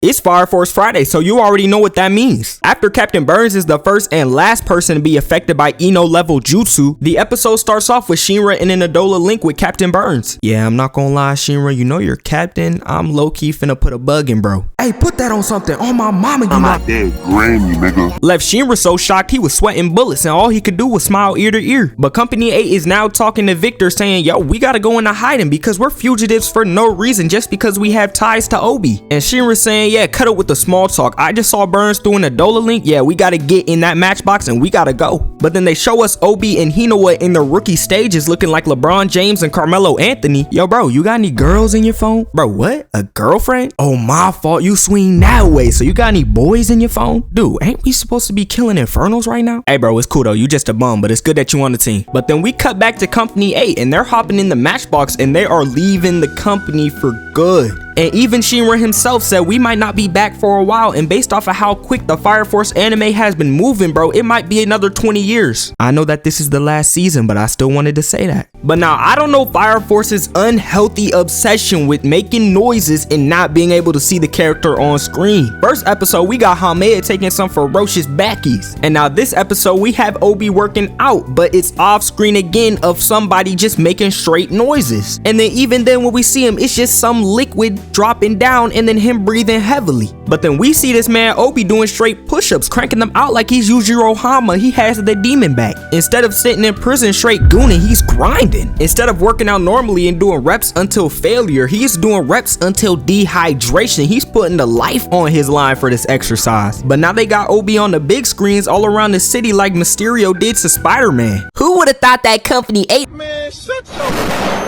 It's Fire Force Friday, so you already know what that means. After Captain Burns is the first and last person to be affected by Ino level jutsu, the episode starts off with Shinra in an Adola link with Captain Burns. Yeah, I'm not gonna lie, Shinra, you know you're captain. I'm low-key finna put a bug in, bro. Hey, put that on something. On my mama, you not dead, granny, nigga. Left Shinra so shocked he was sweating bullets and all he could do was smile ear to ear. But Company 8 is now talking to Victor saying, yo, we gotta go into hiding because we're fugitives for no reason just because we have ties to Obi. And Shinra saying, yeah, cut it with the small talk. I just saw Burns through an Adola link. Yeah, we gotta get in that matchbox and we gotta go. But then they show us Obi and Hinawa in the rookie stages looking like LeBron James and Carmelo Anthony. Yo, bro, you got any girls in your phone? Bro, what? A girlfriend? Oh, my fault. You swing that way. So you got any boys in your phone? Dude, ain't we supposed to be killing Infernals right now? Hey, bro, it's cool though. You just a bum, but it's good that you on the team. But then we cut back to Company 8 and they're hopping in the matchbox and they are leaving the company for good. And even Shinra himself said we might not be back for a while, and based off of how quick the Fire Force anime has been moving, bro, it might be another 20 years. I know that this is the last season, but I still wanted to say that. But now, I don't know Fire Force's unhealthy obsession with making noises and not being able to see the character on screen. First episode, we got Hamed taking some ferocious backies. And now this episode, we have Obi working out, but it's off screen again of somebody just making straight noises. And then even then when we see him, it's just some liquid dropping down and then him breathing heavily. But then we see this man Obi doing straight push-ups, cranking them out like he's Yujiro Hama. He has the demon back. Instead of sitting in prison straight gooning, he's grinding. Instead of working out normally and doing reps until failure, he's doing reps until dehydration. He's putting the life on his line for this exercise. But now they got Obi on the big screens all around the city like Mysterio did to Spider-Man. Who would have thought that Company 8? Man, shut your...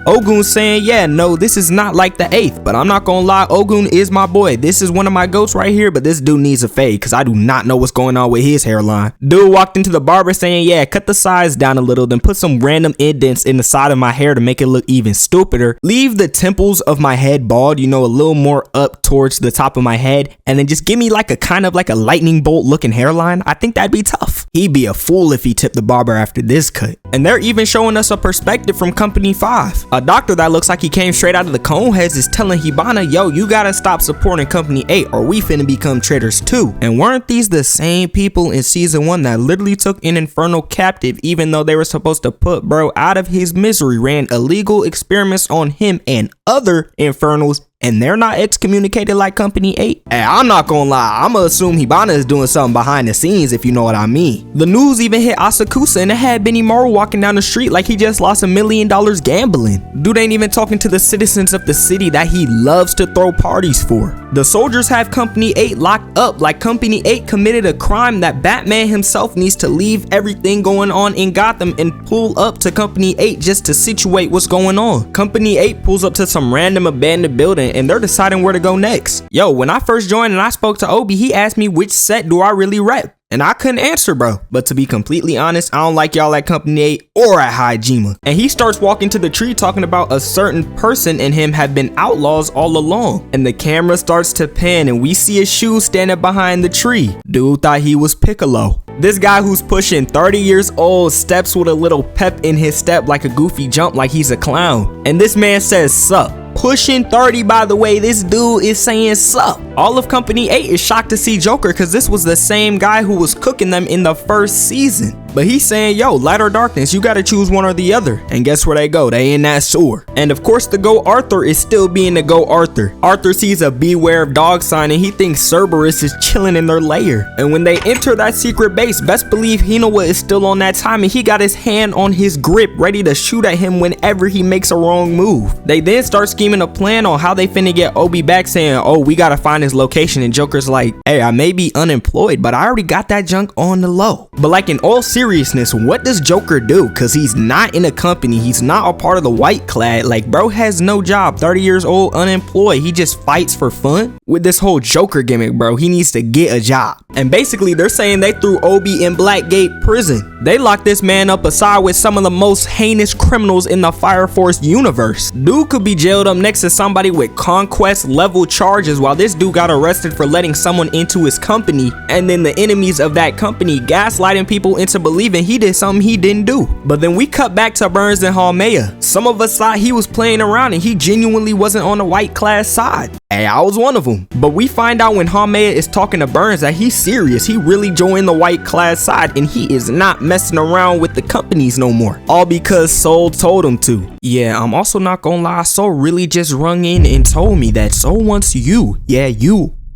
Ogun saying, yeah, no, this is not like the 8th, but I'm not gonna lie, Ogun is my boy. This is one of my goats right here, but this dude needs a fade because I do not know what's going on with his hairline. Dude walked into the barber saying, yeah, cut the sides down a little, then put some random indents in the side of my hair to make it look even stupider. Leave the temples of my head bald, you know, a little more up towards the top of my head, and then just give me like a kind of like a lightning bolt looking hairline. I think that'd be tough. He'd be a fool if he tipped the barber after this cut. And they're even showing us a perspective from Company 5. A doctor that looks like he came straight out of the Coneheads is telling Hibana, yo, you gotta stop supporting Company 8 or we finna become traitors too. And weren't these the same people in season 1 that literally took an Inferno captive even though they were supposed to put bro out of his misery, ran illegal experiments on him and other Infernals, and they're not excommunicated like Company 8? Hey, I'm not gonna lie, I'ma assume Hibana is doing something behind the scenes, if you know what I mean. The news even hit Asakusa and it had Benimaru walking down the street like he just lost $1 million gambling. Dude ain't even talking to the citizens of the city that he loves to throw parties for. The soldiers have Company 8 locked up like Company 8 committed a crime that Batman himself needs to leave everything going on in Gotham and pull up to Company 8 just to situate what's going on. Company 8 pulls up to some random abandoned building and they're deciding where to go next. Yo, when I first joined and I spoke to Obi, he asked me which set do I really rep. And I couldn't answer, bro. But to be completely honest, I don't like y'all at Company 8 or at Hajima. And he starts walking to the tree talking about a certain person and him have been outlaws all along. And the camera starts to pan and we see a shoe standing behind the tree. Dude thought he was Piccolo. This guy who's pushing 30 years old steps with a little pep in his step like a goofy jump like he's a clown. And this man says sup. Pushing 30, by the way, this dude is saying sup. All of Company 8 is shocked to see Joker because this was the same guy who was cooking them in the first season. But he's saying, yo, light or darkness, you gotta choose one or the other. And guess where they go? They in that sewer. And of course the Go Arthur is still being the Go Arthur. Arthur sees a beware of dog sign and he thinks Cerberus is chilling in their lair. And when they enter that secret base, best believe Hinawa is still on that time and he got his hand on his grip ready to shoot at him whenever he makes a wrong move. They then start scheming a plan on how they finna get Obi back saying, oh, we gotta find his location. And Joker's like, hey, I may be unemployed, but I already got that junk on the low. But like in all seriousness, what does Joker do? Cause he's not in a company, he's not a part of the White Clad. Like bro has no job, 30 years old, unemployed, he just fights for fun. With this whole Joker gimmick, bro, he needs to get a job. And basically they're saying they threw Obi in Blackgate prison. They locked this man up aside with some of the most heinous criminals in the Fire Force universe. Dude could be jailed up next to somebody with conquest level charges while this dude got arrested for letting someone into his company, and then the enemies of that company gaslighting people into believing believing he did something he didn't do. But then we cut back to Burns and Halmea. Some of us thought he was playing around and he genuinely wasn't on the white class side. Hey, I was one of them. But we find out when Halmea is talking to Burns that he's serious. He really joined the white class side and he is not messing around with the companies no more. All because Soul told him to. Yeah, I'm also not gonna lie, Soul really just rung in and told me that Soul wants you,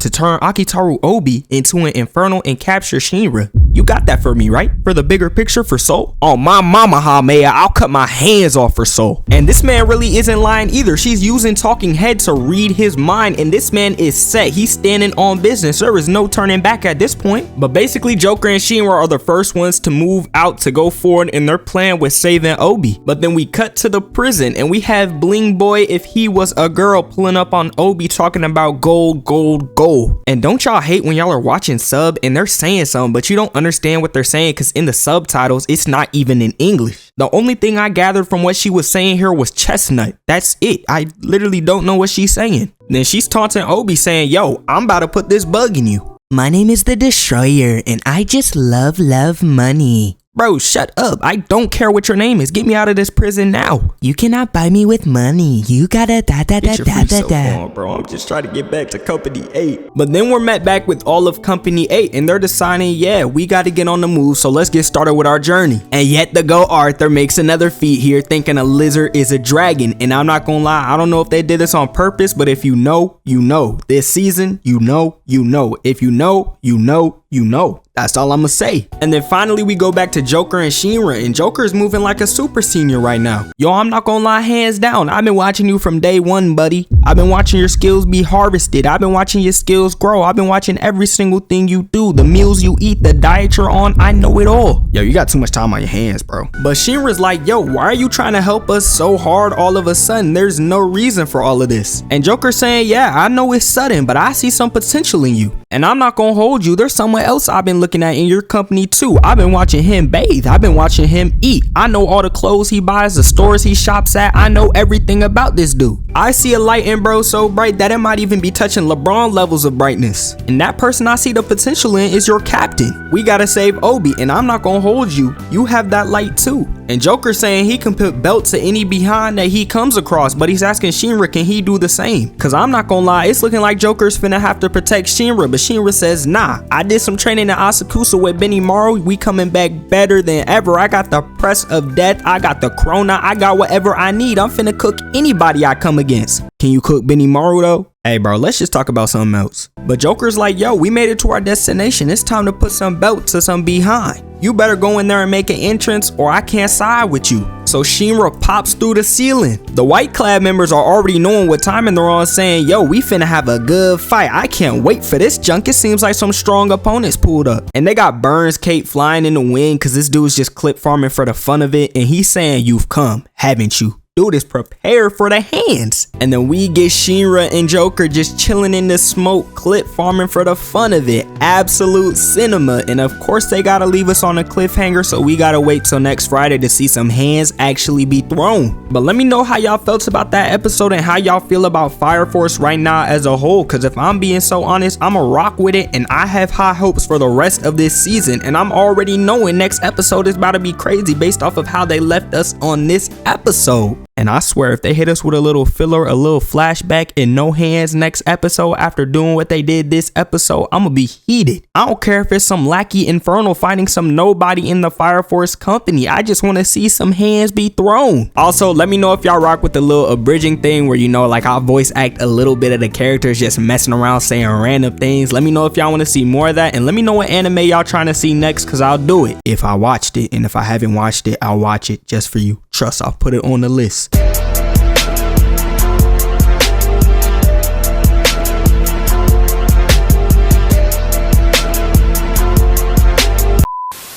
to turn Akitaru Obi into an infernal and capture Shinra. You got that for me, right? For the bigger picture for Soul? Oh, my mama Halmea, I'll cut my hands off for Soul. And this man really isn't lying either. She's using talking head to read his mind, and this man is set. He's standing on business. There is no turning back at this point. But basically, Joker and Shinra are the first ones to move out to go forward in their plan with saving Obi. But then we cut to the prison, and we have Bling Boy, if he was a girl, pulling up on Obi talking about gold, gold, gold. And don't y'all hate when y'all are watching sub and they're saying something, but you don't understand what they're saying because in the subtitles, it's not even in English. The only thing I gathered from what she was saying here was chestnut. That's it. I literally don't know what she's saying. Then she's taunting Obi saying, yo, I'm about to put this bug in you. My name is the Destroyer and I just love money. Bro, shut up. I don't care what your name is. Get me out of this prison now. You cannot buy me with money. You gotta bro. I'm just trying to get back to Company 8. But then we're met back with all of Company 8 and they're deciding, yeah, we gotta get on the move, so let's get started with our journey. And yet the Go Arthur makes another feat here thinking a lizard is a dragon. And I'm not gonna lie, I don't know if they did this on purpose, but if you know, you know. This season, you know, you know. If you know, you know, you know. That's all I'ma say. And then finally we go back to Joker and Shinra, and Joker is moving like a super senior right now. Yo, I'm not gonna lie, hands down, I've been watching you from day one, buddy. I've been watching your skills be harvested. I've been watching your skills grow. I've been watching every single thing you do, the meals you eat, the diet you're on. I know it all. Yo, you got too much time on your hands, bro. But Shinra's like, yo, why are you trying to help us so hard all of a sudden? There's no reason for all of this. And Joker's saying, yeah, I know it's sudden, but I see some potential in you. And I'm not gonna hold you. There's someone else I've been looking at in your company too. I've been watching him bathe. I've been watching him eat. I know all the clothes he buys, the stores he shops at. I know everything about this dude. I see a light in bro so bright that it might even be touching LeBron levels of brightness. And that person I see the potential in is your captain. We gotta save Obi, and I'm not gonna hold you. You have that light too. And Joker saying he can put belt to any behind that he comes across, but he's asking Shinra, can he do the same? Cause I'm not gonna lie, it's looking like Joker's finna have to protect Shinra, but Shinra says, nah, I did some training in Asakusa with Benny Maru. We coming back better than ever. I got the press of death. I got the Corona. I got whatever I need. I'm finna cook anybody I come against. Can you cook Benny Maru though? Hey bro, let's just talk about something else. But Joker's like, yo, we made it to our destination. It's time to put some belt to some behind. You better go in there and make an entrance or I can't side with you. So Shinra pops through the ceiling. The white clad members are already knowing what timing they're on, saying, yo, we finna have a good fight. I can't wait for this junk. It seems like some strong opponents pulled up. And they got Burns Cape flying in the wind because this dude's just clip farming for the fun of it. And he's saying, you've come, haven't you? Dude is prepared for the hands. And then we get Shinra and Joker just chilling in the smoke, clip farming for the fun of it. Absolute cinema. And of course they gotta leave us on a cliffhanger, so we gotta wait till next Friday to see some hands actually be thrown. But let me know how y'all felt about that episode and how y'all feel about Fire Force right now as a whole, because if I'm being so honest, I'ma rock with it and I have high hopes for the rest of this season. And I'm already knowing next episode is about to be crazy based off of how they left us on this episode. And I swear, if they hit us with a little filler, a little flashback, and no hands next episode after doing what they did this episode, I'm gonna be heated. I don't care if it's some lackey Infernal fighting some nobody in the Fire Force company. I just want to see some hands be thrown. Also, let me know if y'all rock with the little abridging thing where, you know, like I'll voice act a little bit of the characters just messing around saying random things. Let me know if y'all want to see more of that, and let me know what anime y'all trying to see next, because I'll do it if I watched it. And if I haven't watched it, I'll watch it just for you. Trust, I'll put it on the list.